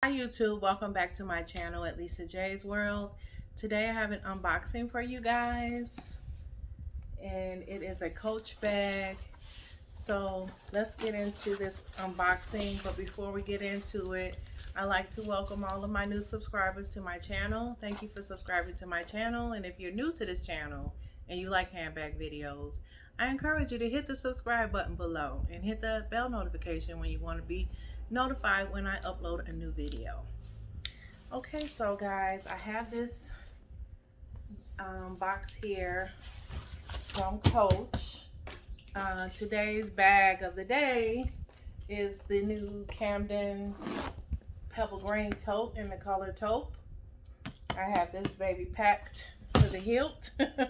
Hi YouTube, welcome back to my channel at Lisa J's World. Today I have an unboxing for you guys and it is a Coach bag. So let's get into this unboxing, but before we get into it, I'd like to welcome all of my new subscribers to my channel. Thank you for subscribing to my channel, and if you're new to this channel and you like handbag videos, I encourage you to hit the subscribe button below and hit the bell notification when you want to be notified when I upload a new video. Okay, so guys, I have this box here from Coach. Today's bag of the day is the new Camden Pebble Green tote in the color taupe. I have this baby packed to the hilt. I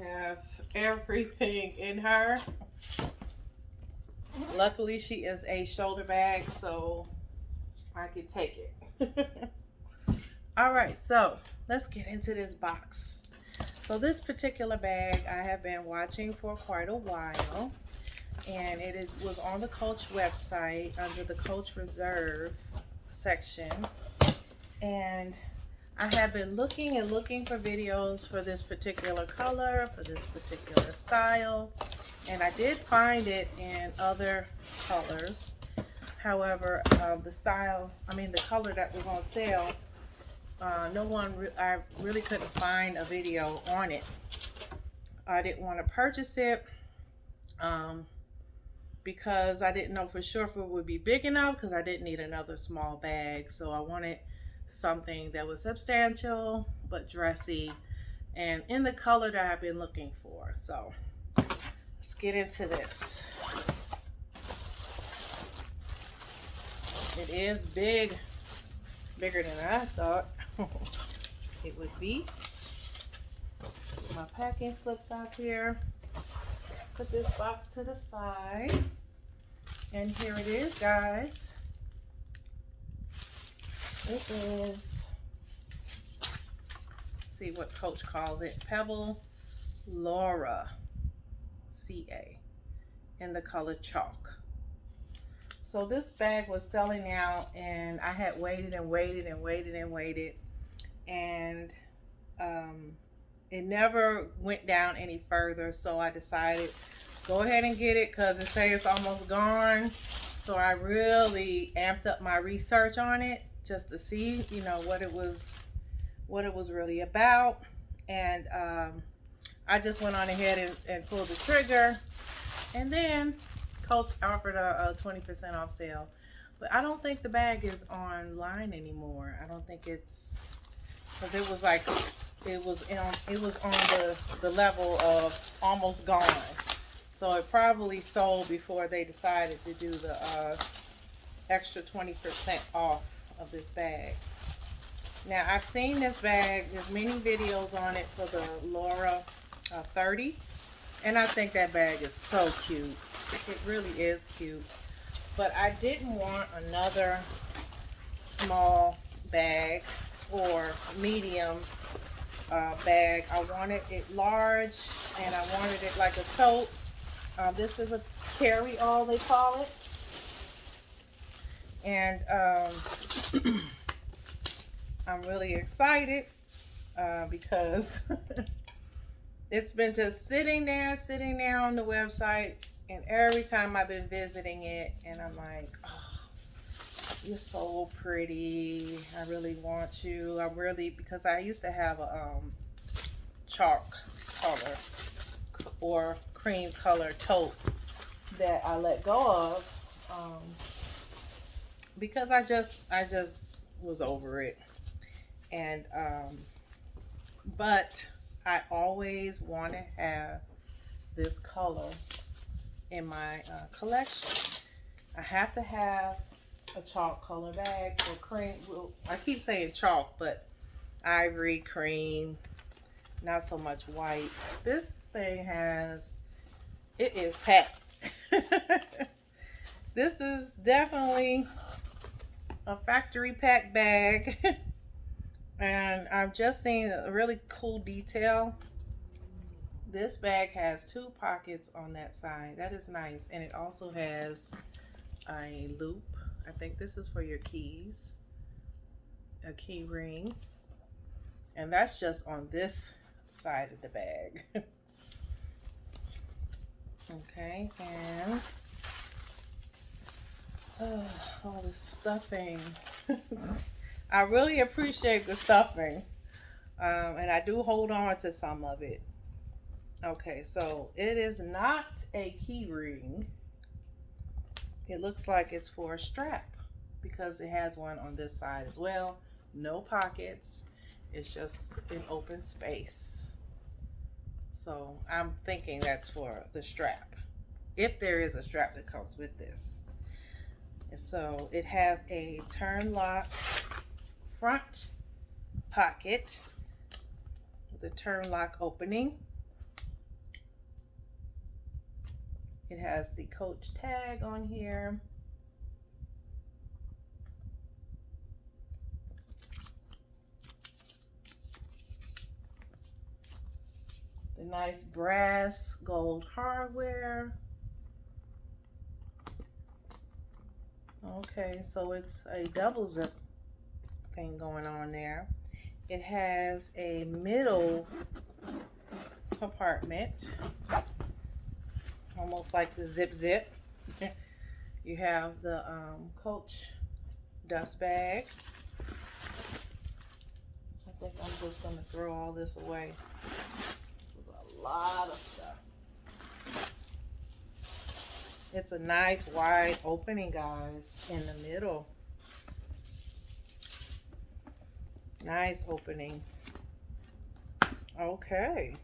have everything in her. Luckily, she is a shoulder bag, so I can take it. All right, so let's get into this box. So this particular bag I have been watching for quite a while, and was on the Coach website under the Coach Reserve section, and I have been looking and looking for videos for this particular color, for this particular style, and I did find it in other colors. However, the color that was on sale, I really couldn't find a video on it. I didn't want to purchase it because I didn't know for sure if it would be big enough, because I didn't need another small bag. So I wanted something that was substantial but dressy and in the color that I've been looking for. So let's get into this. It is big, bigger than I thought it would be. My packing slips out here. Put this box to the side, and here it is, guys. It is, see what Coach calls it, Pebble Lora CA in the color chalk. So this bag was selling out, and I had waited and waited and waited and waited, and it never went down any further. So I decided, go ahead and get it, because it says it's almost gone. So I really amped up my research on it just to see, you know, what it was really about. And I just went on ahead and pulled the trigger, and then Coach offered a 20% off sale. But I don't think the bag is online anymore. I don't think it's, because it was like, it was on the level of almost gone. So it probably sold before they decided to do the extra 20% off of this bag. Now, I've seen this bag, there's many videos on it for the Lora 30, and I think that bag is so cute. It really is cute. But I didn't want another small bag or medium bag. I wanted it large, and I wanted it like a tote. This is a carry-all, they call it. And I'm really excited because it's been just sitting there on the website, and every time I've been visiting it, and I'm like, oh, you're so pretty. I really want you. Because I used to have a chalk color or cream color tote that I let go of because I just was over it. And but I always want to have this color in my collection. I have to have a chalk color bag or cream. Well, I keep saying chalk, but ivory, cream, not so much white. This thing it is packed. This is definitely a factory pack bag. And I've just seen a really cool detail. This bag has 2 pockets on that side. That is nice. And it also has a loop. I think this is for your keys, a key ring. And that's just on this side of the bag. Okay, and all this stuffing. I really appreciate the stuffing. And I do hold on to some of it. Okay, so it is not a key ring. It looks like it's for a strap because it has one on this side as well. No pockets. It's just an open space. So I'm thinking that's for the strap, if there is a strap that comes with this. And so it has a turn lock front pocket with a turn lock opening. It has the Coach tag on here. The nice brass gold hardware. Okay, so it's a double zip thing going on there. It has a middle compartment, almost like the zip. You have the Coach dust bag. I think I'm just gonna throw all this away. This is a lot of stuff. It's a nice wide opening, guys, in the middle. Nice opening. Okay.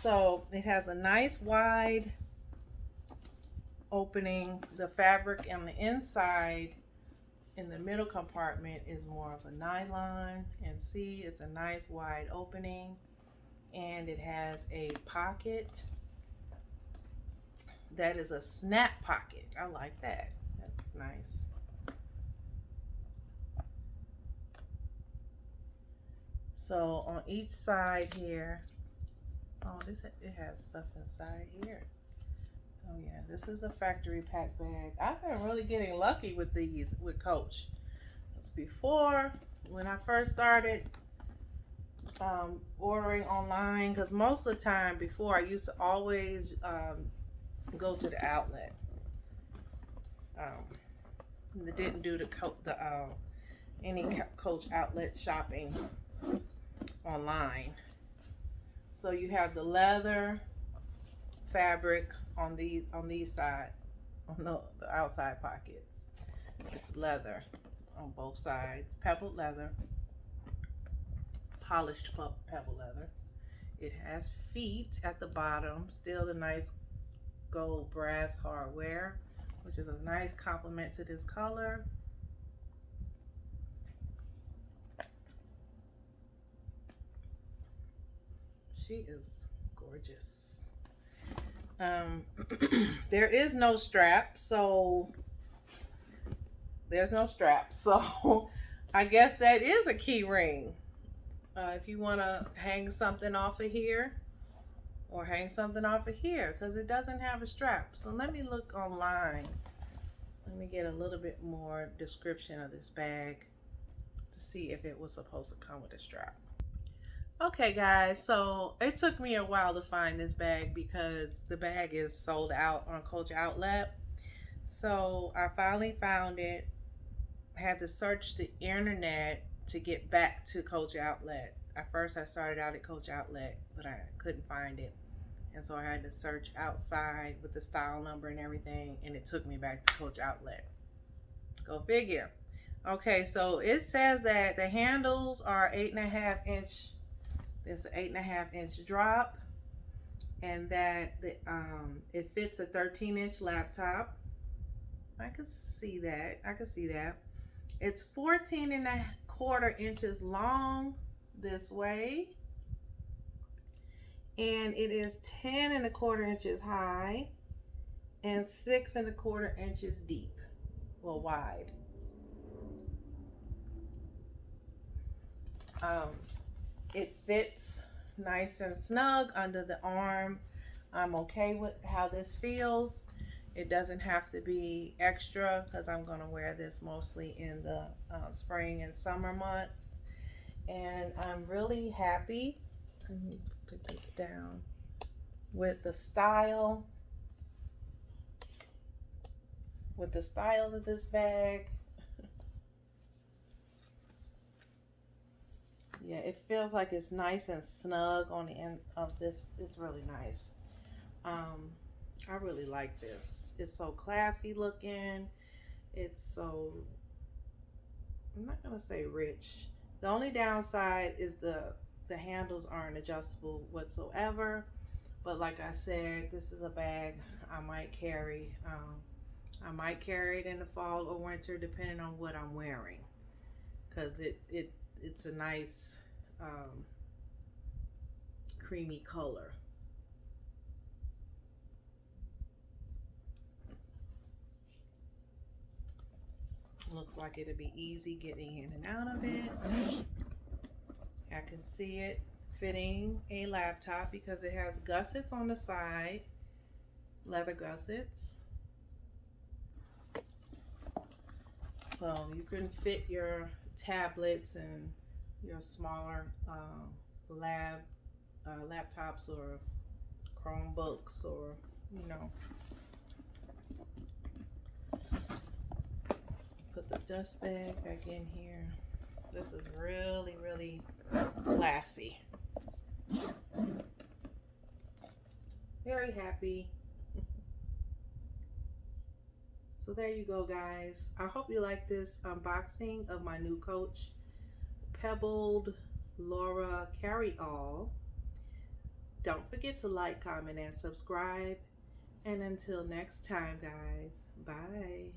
So it has a nice wide opening. The fabric on the inside in the middle compartment is more of a nylon. And see, it's a nice wide opening. And it has a pocket. That is a snap pocket. I like that. That's nice. So on each side here, oh, it has stuff inside here. Oh yeah, this is a factory pack bag. I've been really getting lucky with these with Coach. Before, when I first started ordering online, because most of the time before I used to always go to the outlet. They didn't do any Coach outlet shopping online. So you have the leather fabric on these side, on the outside pockets. It's leather on both sides, pebbled leather, polished pebble leather. It has feet at the bottom, still the nice gold brass hardware, which is a nice complement to this color. She is gorgeous. There is no strap, so there's no strap. So I guess that is a key ring. If you want to hang something off of here or hang something off of here, because it doesn't have a strap. So let me look online. Let me get a little bit more description of this bag to see if it was supposed to come with a strap. Okay guys, so it took me a while to find this bag because the bag is sold out on Coach Outlet. So I finally found it. I had to search the internet to get back to Coach Outlet. At first I started out at Coach Outlet, but I couldn't find it. And so I had to search outside with the style number and everything, and it took me back to Coach Outlet. Go figure. Okay, so it says that the handles are 8.5 inch. It's an 8.5 inch drop, and that it fits a 13-inch laptop. I can see that. It's 14.25 inches long this way, and it is 10.25 inches high and 6.25 inches deep, well, wide. It fits nice and snug under the arm. I'm okay with how this feels. It doesn't have to be extra because I'm going to wear this mostly in the spring and summer months. And I'm really happy. Let me put this down with the style. With the style of this bag. Yeah, it feels like it's nice and snug on the end of this. It's really nice. I really like this. It's so classy looking. It's so, I'm not gonna say rich. The only downside is the handles aren't adjustable whatsoever. But like I said, this is a bag I might carry. I might carry it in the fall or winter depending on what I'm wearing, because it's a nice creamy color. Looks like it'll be easy getting in and out of it. I can see it fitting a laptop because it has gussets on the side, leather gussets. So you can fit your tablets and your smaller laptops or Chromebooks, or you know, put the dust bag back in here. This is really, really classy. Very happy. So there you go, guys. I hope you like this unboxing of my new Coach Pebbled Lora Carryall. Don't forget to like, comment, and subscribe. And until next time, guys, bye.